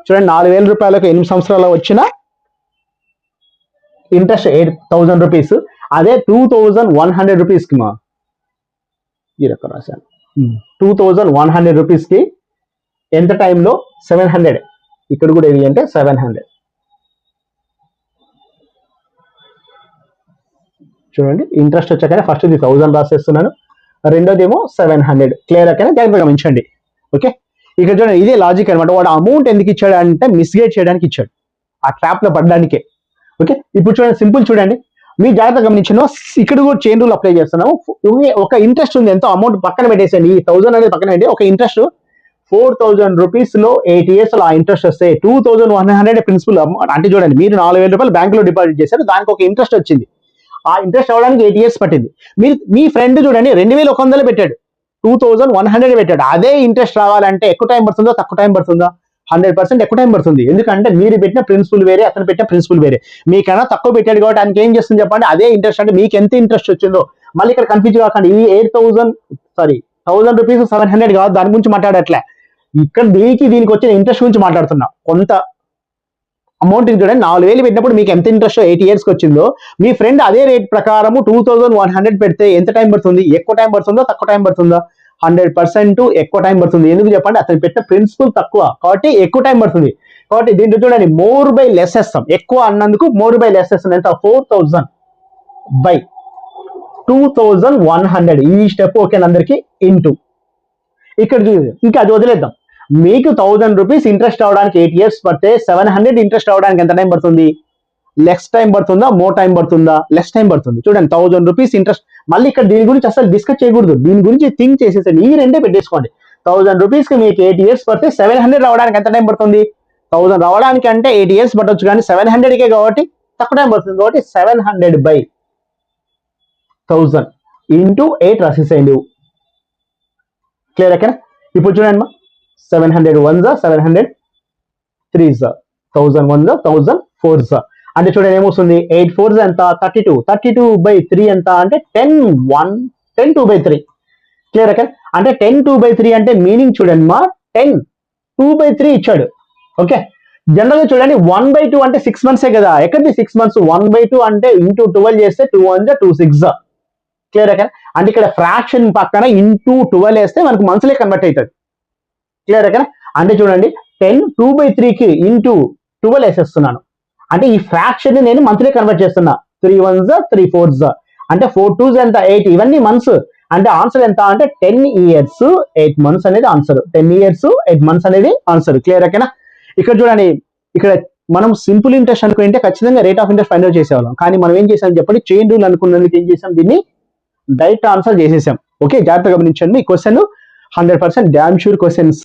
చూడండి 4,000 రూపాయలకు 8 సంవత్సరాలు వచ్చిన ఇంట్రెస్ట్ 8,000 రూపీస్. అదే 2,100 రూపీస్ కి మా ఈ రకం రాశాను. 2,100 రూపీస్ కి ఎంత టైంలో 700. ఇక్కడ కూడా ఏది అంటే 700. చూడండి ఇంట్రెస్ట్ వచ్చాకనే ఫస్ట్ ఇది 1,000 రాసేస్తున్నాను, రెండోది ఏమో 700. క్లియర్ అక్కడ జాగ్రత్తగా గమనించండి. ఓకే, ఇక్కడ చూడండి ఇదే లాజిక్ అనమాట. వాడు అమౌంట్ ఎందుకు ఇచ్చాడు అంటే మిస్గైడ్ చేయడానికి ఇచ్చాడు, ఆ ట్రాప్ లో పడడానికే. ఓకే, ఇప్పుడు చూడండి సింపుల్ చూడండి, మీ జాగ్రత్తగా గమనించిన ఇక్కడ కూడా చైన్ రూల్ అప్లై చేస్తున్నాము. ఒక ఇంట్రెస్ట్ ఉంది, ఎంతో అమౌంట్ పక్కన పెట్టేసండి, ఈ 1,000 అనేది పక్కన పెట్టి ఒక ఇంట్రెస్ట్ ₹4,000 లో 8 years లో ఆ ఇంట్రెస్ట్ వస్తే 2,100 ప్రిన్సిపల్ అంటే చూడండి, మీరు ₹4,000 బ్యాంకులో డిపాజిట్ చేశారు, దానికి ఒక ఇంట్రెస్ట్ వచ్చింది. ఆ ఇంట్రెస్ట్ అవడానికి 8 years పట్టింది. మీరు మీ ఫ్రెండ్ చూడండి 2,100 పెట్టాడు, 2,100 పెట్టాడు. అదే ఇంట్రెస్ట్ రావాలంటే ఎక్కువ టైం పడుతుందో తక్కువ టైం పడుతుందా? 100% ఎక్కువ టైం పడుతుంది. ఎందుకంటే మీరు పెట్టిన ప్రిన్సిపల్ వేరే, అతను పెట్టిన ప్రిన్సిపల్ వేరే. మీకన్నా తక్కువ పెట్టాడు కాబట్టి ఆయనకి ఏం చేస్తుంది చెప్పండి, అదే ఇంట్రెస్ట్. అంటే మీకు ఎంత ఇంట్రెస్ట్ వచ్చిందో మళ్ళీ ఇక్కడ కన్ఫ్యూజ్ కాకండి. ఈ 1,000 రూపీస్ 700 కాదు, దాని గురించి మాట్లాడట్లే. ఇక్కడ దీనికి వచ్చిన ఇంట్రెస్ట్ గురించి మాట్లాడుతున్నా. కొంత అమౌంట్ చూడండి, 4,000 పెట్టినప్పుడు మీకు ఎంత ఇంట్రెస్ట్ 8 years వచ్చిందో, మీ ఫ్రెండ్ అదే రేట్ ప్రకారం 2,100 పెడితే ఎంత టైం పడుతుంది? ఎక్కువ టైం పడుతుందో తక్కువ టైం పడుతుందా? 100% ఎక్కువ టైం పడుతుంది. ఎందుకు చెప్పండి, అతను పెట్టిన ప్రిన్సిపల్ తక్కువ కాబట్టి ఎక్కువ టైం పడుతుంది. కాబట్టి దీంట్లో చూడండి, మోర్ బై లెస్ వేస్తాం. ఎక్కువ అన్నందుకు మోర్ బై లెస్ వేస్తాం. ఎంత? 4,000 బై 2,100. ఈ స్టెప్ ఓకే అందరికి ఇంటూ. ఇక్కడ ఇంకా అది వదిలేద్దాం. మీకు 1,000 రూపీస్ ఇంట్రెస్ట్ అవడానికి 8 years పడితే 700 ఇంట్రెస్ట్ అవడానికి ఎంత టైం పడుతుంది? లెస్ టైం పడుతుందా, మోర్ టైం పడుతుందా? లెస్ టైం పడుతుంది. చూడండి, 1,000 రూపీస్ ఇంట్రెస్ట్. మళ్ళీ ఇక్కడ దీని గురించి అసలు డిస్కస్ చేయకూడదు, దీని గురించి థింక్ చేసేసండి. ఈ రెండే పెట్టేసుకోండి. 1,000 రూపీస్ కి మీకు 8 years పడితే 700 రావడానికి ఎంత టైం పడుతుంది? 1,000 రావడానికి అంటే 8 years పట్టొచ్చు, కానీ 700కే కాబట్టి తక్కువ టైం పడుతుంది. కాబట్టి 700 బై 1,000 ఇంటూ 8 రాసేసేయండి. క్లియర్ అక్కడ? ఇప్పుడు చూడండి మా, 700 1s 700 3s 1,000 1s 1,000 4s. అంటే చూడండి ఏమొస్తుంది, 8 4s ఎంత? 32. 32 బై 3 ఎంత అంటే 10 2 బై 3. క్లియర్ అక్కడ? అంటే 10 2 బై 3 అంటే మీనింగ్ చూడండి మా, 10 2 బై 3 ఇచ్చాడు. ఓకే, జనరల్ గా చూడండి 1 బై 2 అంటే 6 months కదా. ఎక్కడిది 6 months? 1 బై 2 అంటే ఇంటూ 12 చేస్తే 2 1s 2 6. క్లియర్ అక్కడ? అంటే ఇక్కడ ఫ్రాక్షన్ పక్కన ఇంటూ 12 వేస్తే మనకు మంత్స్లే కన్వర్ట్ అవుతుంది. క్లియర్ అక్కడ? అంటే చూడండి, 10 2 బై 3కి ఇంటూ 12 వేసేస్తున్నాను. అంటే ఈ ఫ్రాక్షన్ ని నేను మంత్లీ కన్వర్ట్ చేస్తున్నా. 3 1s 3 4s అంటే 4 2s ఎంత? 8. ఇవన్నీ మంత్స్. అంటే ఆన్సర్ ఎంత అంటే 10 years 8 months అనేది ఆన్సర్. 10 years 8 months అనేది ఆన్సర్. క్లియర్ అక్కడ? ఇక్కడ చూడండి, ఇక్కడ మనం సింపుల్ ఇంట్రెస్ట్ అనుకుంటే ఖచ్చితంగా rate of interest find out చేసేవాళ్ళం. కానీ మనం ఏం చేసాం చెప్పండి, చైన్ రూల్ అనుకున్నందుకు ఏం చేసాం, దీన్ని డైరెక్ట్ ఆన్సర్ చేసేసాం. ఓకే, జాగ్రత్తగా గమనించండి. ఈ క్వశ్చన్ 100% డామ్ షూర్ క్వశ్చన్స్.